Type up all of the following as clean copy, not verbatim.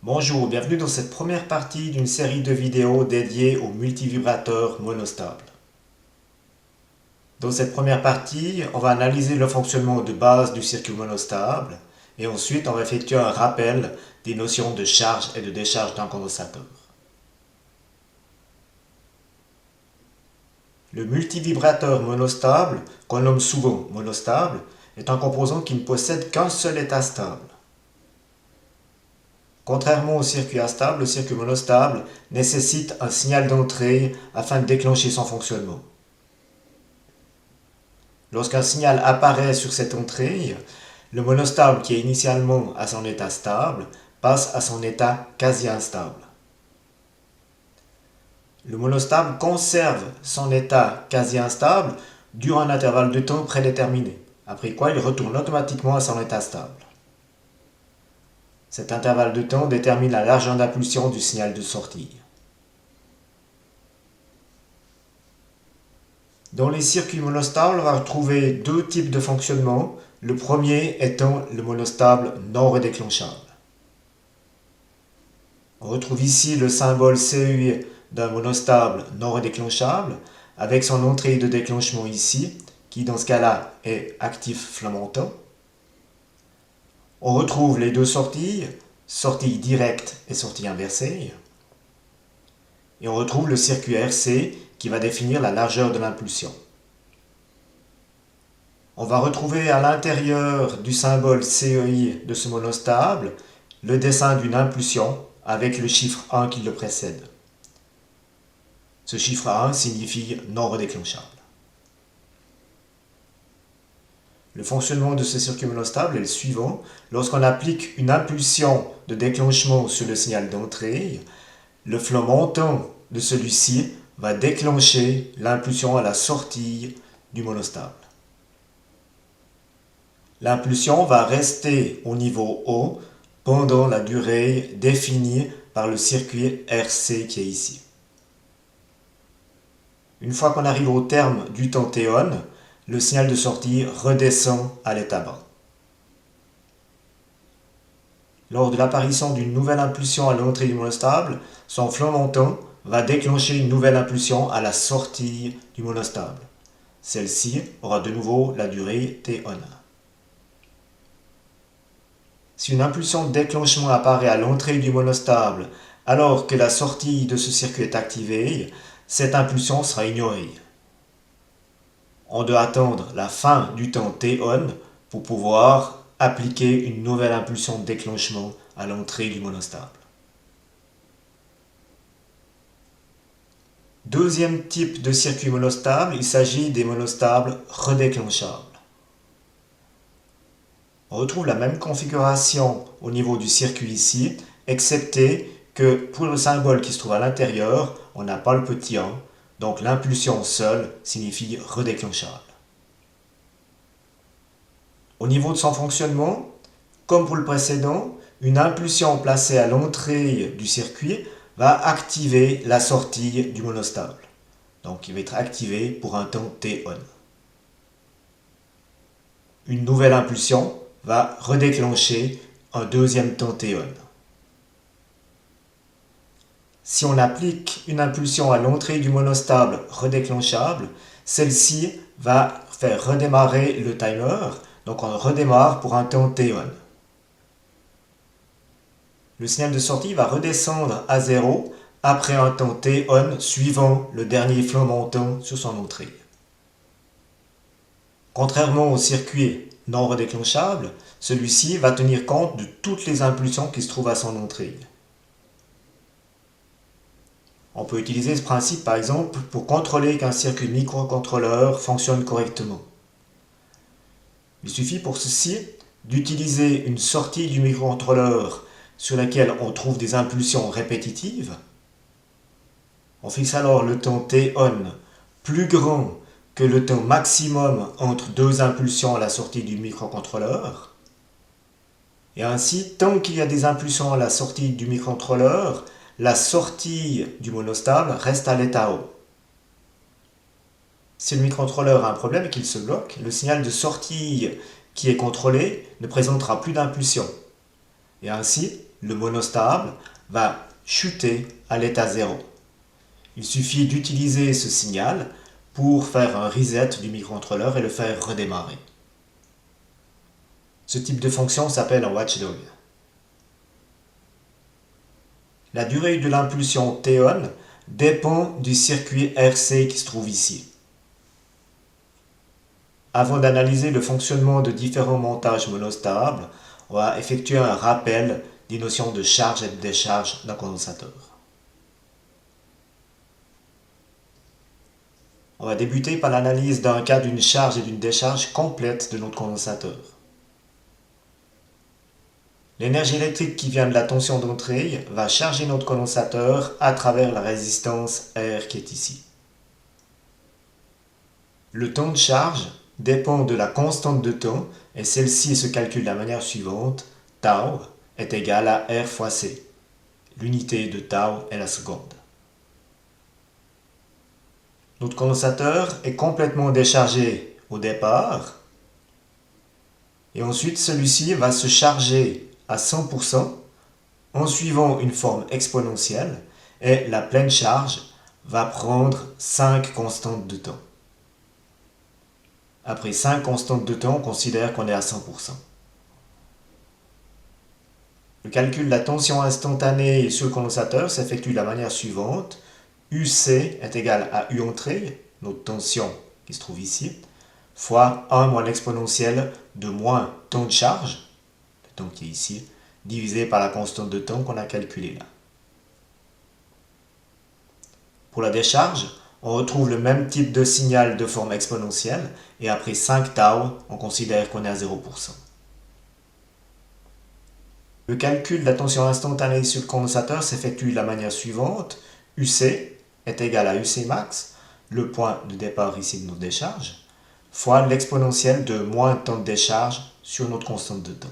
Bonjour, bienvenue dans cette première partie d'une série de vidéos dédiées aux multivibrateurs monostables. Dans cette première partie, on va analyser le fonctionnement de base du circuit monostable et ensuite on va effectuer un rappel des notions de charge et de décharge d'un condensateur. Le multivibrateur monostable, qu'on nomme souvent monostable, est un composant qui ne possède qu'un seul état stable. Contrairement au circuit instable, le circuit monostable nécessite un signal d'entrée afin de déclencher son fonctionnement. Lorsqu'un signal apparaît sur cette entrée, le monostable qui est initialement à son état stable passe à son état quasi instable. Le monostable conserve son état quasi instable durant un intervalle de temps prédéterminé, après quoi il retourne automatiquement à son état stable. Cet intervalle de temps détermine la largeur d'impulsion du signal de sortie. Dans les circuits monostables, on va retrouver deux types de fonctionnement, le premier étant le monostable non redéclenchable. On retrouve ici le symbole CEI d'un monostable non redéclenchable, avec son entrée de déclenchement ici, qui dans ce cas-là est actif flot-montant. On retrouve les deux sorties, sortie directe et sortie inversée. Et on retrouve le circuit RC qui va définir la largeur de l'impulsion. On va retrouver à l'intérieur du symbole CEI de ce monostable le dessin d'une impulsion avec le chiffre 1 qui le précède. Ce chiffre 1 signifie non redéclenchable. Le fonctionnement de ce circuit monostable est le suivant. Lorsqu'on applique une impulsion de déclenchement sur le signal d'entrée, le flot montant de celui-ci va déclencher l'impulsion à la sortie du monostable. L'impulsion va rester au niveau haut pendant la durée définie par le circuit RC qui est ici. Une fois qu'on arrive au terme du temps T-on, le signal de sortie redescend à l'état bas. Lors de l'apparition d'une nouvelle impulsion à l'entrée du monostable, son flot montant va déclencher une nouvelle impulsion à la sortie du monostable. Celle-ci aura de nouveau la durée T-on. Si une impulsion de déclenchement apparaît à l'entrée du monostable alors que la sortie de ce circuit est activée, cette impulsion sera ignorée. On doit attendre la fin du temps T-on pour pouvoir appliquer une nouvelle impulsion de déclenchement à l'entrée du monostable. Deuxième type de circuit monostable, il s'agit des monostables redéclenchables. On retrouve la même configuration au niveau du circuit ici, excepté que pour le symbole qui se trouve à l'intérieur, on n'a pas le petit 1, donc l'impulsion seule signifie redéclenchable. Au niveau de son fonctionnement, comme pour le précédent, une impulsion placée à l'entrée du circuit va activer la sortie du monostable. Donc il va être activé pour un temps T-on. Une nouvelle impulsion va redéclencher un deuxième temps T-on. Si on applique une impulsion à l'entrée du monostable redéclenchable, celle-ci va faire redémarrer le timer, donc on redémarre pour un temps T-on. Le signal de sortie va redescendre à 0 après un temps T-on suivant le dernier flot montant sur son entrée. Contrairement au circuit non redéclenchable, celui-ci va tenir compte de toutes les impulsions qui se trouvent à son entrée. On peut utiliser ce principe par exemple pour contrôler qu'un circuit microcontrôleur fonctionne correctement. Il suffit pour ceci d'utiliser une sortie du microcontrôleur sur laquelle on trouve des impulsions répétitives. On fixe alors le temps T-on plus grand que le temps maximum entre deux impulsions à la sortie du microcontrôleur. Et ainsi, tant qu'il y a des impulsions à la sortie du microcontrôleur, la sortie du monostable reste à l'état haut. Si le microcontrôleur a un problème et qu'il se bloque, le signal de sortie qui est contrôlé ne présentera plus d'impulsion. Et ainsi, le monostable va chuter à l'état 0. Il suffit d'utiliser ce signal pour faire un reset du microcontrôleur et le faire redémarrer. Ce type de fonction s'appelle un watchdog. La durée de l'impulsion T-on dépend du circuit RC qui se trouve ici. Avant d'analyser le fonctionnement de différents montages monostables, on va effectuer un rappel des notions de charge et de décharge d'un condensateur. On va débuter par l'analyse d'un cas d'une charge et d'une décharge complète de notre condensateur. L'énergie électrique qui vient de la tension d'entrée va charger notre condensateur à travers la résistance R qui est ici. Le temps de charge dépend de la constante de temps et celle-ci se calcule de la manière suivante. Tau est égal à R fois C. L'unité de tau est la seconde. Notre condensateur est complètement déchargé au départ et ensuite celui-ci va se charger à 100% en suivant une forme exponentielle et la pleine charge va prendre 5 constantes de temps. Après 5 constantes de temps, on considère qu'on est à 100%. Le calcul de la tension instantanée sur le condensateur s'effectue de la manière suivante. UC est égal à U entrée, notre tension qui se trouve ici, fois 1 moins l'exponentielle de moins temps de charge, le temps qui est ici, divisé par la constante de temps qu'on a calculée là. Pour la décharge, on retrouve le même type de signal de forme exponentielle et après 5 tau, on considère qu'on est à 0%. Le calcul de la tension instantanée sur le condensateur s'effectue de la manière suivante. UC est égal à UC max, le point de départ ici de notre décharge, fois l'exponentielle de moins temps de décharge sur notre constante de temps.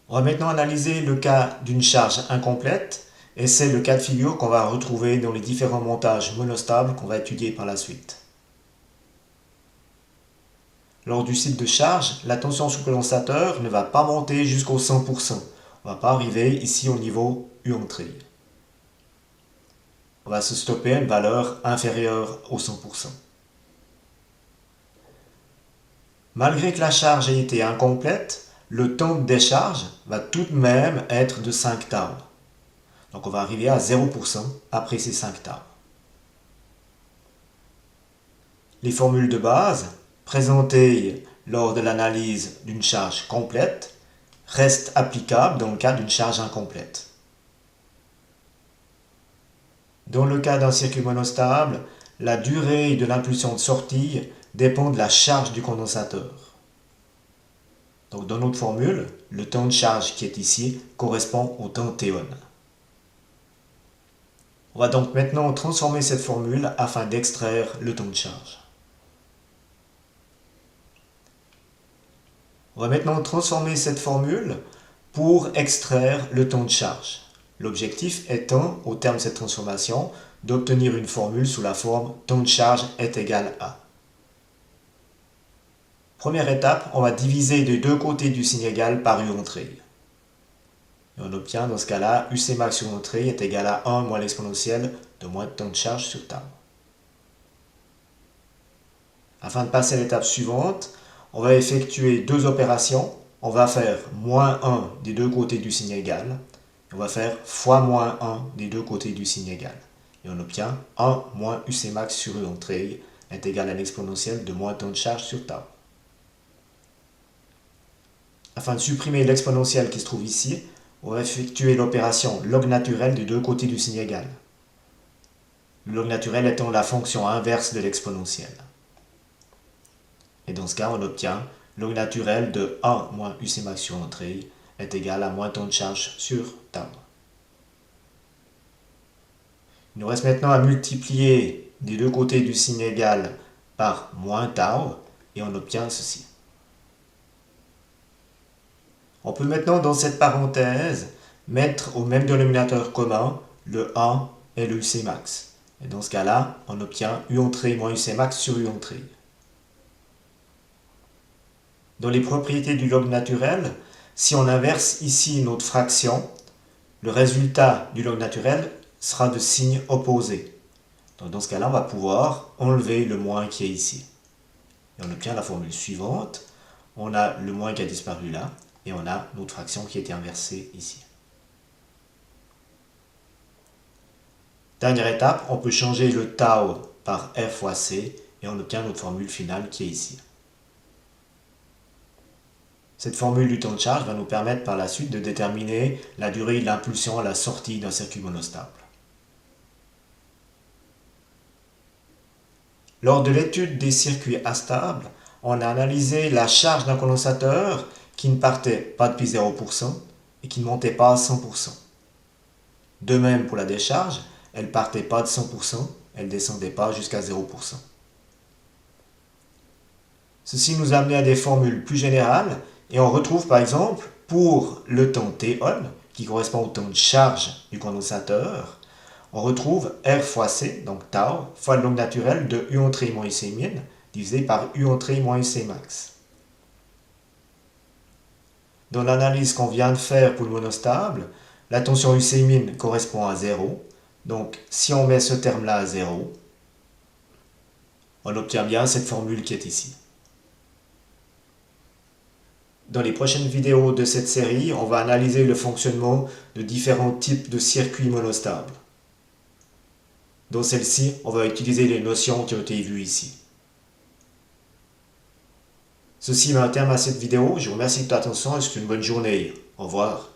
On va maintenant analyser le cas d'une charge incomplète et c'est le cas de figure qu'on va retrouver dans les différents montages monostables qu'on va étudier par la suite. Lors du cycle de charge, la tension sur le condensateur ne va pas monter jusqu'au 100%. On ne va pas arriver ici au niveau U entrée. On va se stopper à une valeur inférieure au 100%. Malgré que la charge ait été incomplète, le temps de décharge va tout de même être de 5 tau. Donc on va arriver à 0% après ces 5 tau. Les formules de base présentées lors de l'analyse d'une charge complète restent applicables dans le cas d'une charge incomplète. Dans le cas d'un circuit monostable, la durée de l'impulsion de sortie dépend de la charge du condensateur. Donc dans notre formule, le temps de charge qui est ici correspond au temps T-on. On va donc maintenant transformer cette formule afin d'extraire le temps de charge. On va maintenant transformer cette formule pour extraire le temps de charge. L'objectif étant, au terme de cette transformation, d'obtenir une formule sous la forme temps de charge est égal à. Première étape, on va diviser des deux côtés du signe égal par U entrée. Et on obtient dans ce cas-là, UC max sur entrée est égal à 1 moins l'exponentielle de moins de temps de charge sur tau. Afin de passer à l'étape suivante, on va effectuer deux opérations. On va faire moins 1 des deux côtés du signe égal. Et on va faire fois moins 1 des deux côtés du signe égal. Et on obtient 1 moins UC max sur U entrée est égal à l'exponentielle de moins temps de charge sur tau. Afin de supprimer l'exponentielle qui se trouve ici, on va effectuer l'opération log naturel des deux côtés du signe égal. Le log naturel étant la fonction inverse de l'exponentielle. Et dans ce cas, on obtient log naturel de 1 moins UC max sur entrée est égal à moins temps de charge sur tau. Il nous reste maintenant à multiplier des deux côtés du signe égal par moins tau et on obtient ceci. On peut maintenant dans cette parenthèse mettre au même dénominateur commun le 1 et le UC max. Et dans ce cas-là, on obtient U entrée moins UC max sur U entrée. Dans les propriétés du log naturel, si on inverse ici notre fraction, le résultat du log naturel sera de signe opposé. Donc dans ce cas-là, on va pouvoir enlever le moins qui est ici. Et on obtient la formule suivante. On a le moins qui a disparu là, et on a notre fraction qui a été inversée ici. Dernière étape, on peut changer le tau par R fois C, et on obtient notre formule finale qui est ici. Cette formule du temps de charge va nous permettre par la suite de déterminer la durée de l'impulsion à la sortie d'un circuit monostable. Lors de l'étude des circuits instables, on a analysé la charge d'un condensateur qui ne partait pas depuis 0% et qui ne montait pas à 100%. De même pour la décharge, elle ne partait pas de 100%, elle ne descendait pas jusqu'à 0%. Ceci nous a amené à des formules plus générales et on retrouve par exemple pour le temps T-on, qui correspond au temps de charge du condensateur, on retrouve R fois C, donc tau, fois le log naturel de U entrée moins UC min, divisé par U entrée moins UC max. Dans l'analyse qu'on vient de faire pour le monostable, la tension UC min correspond à 0. Donc si on met ce terme-là à 0, on obtient bien cette formule qui est ici. Dans les prochaines vidéos de cette série, on va analyser le fonctionnement de différents types de circuits monostables. Dans celle-ci, on va utiliser les notions qui ont été vues ici. Ceci met un terme à cette vidéo. Je vous remercie de votre attention et je vous souhaite une bonne journée. Au revoir.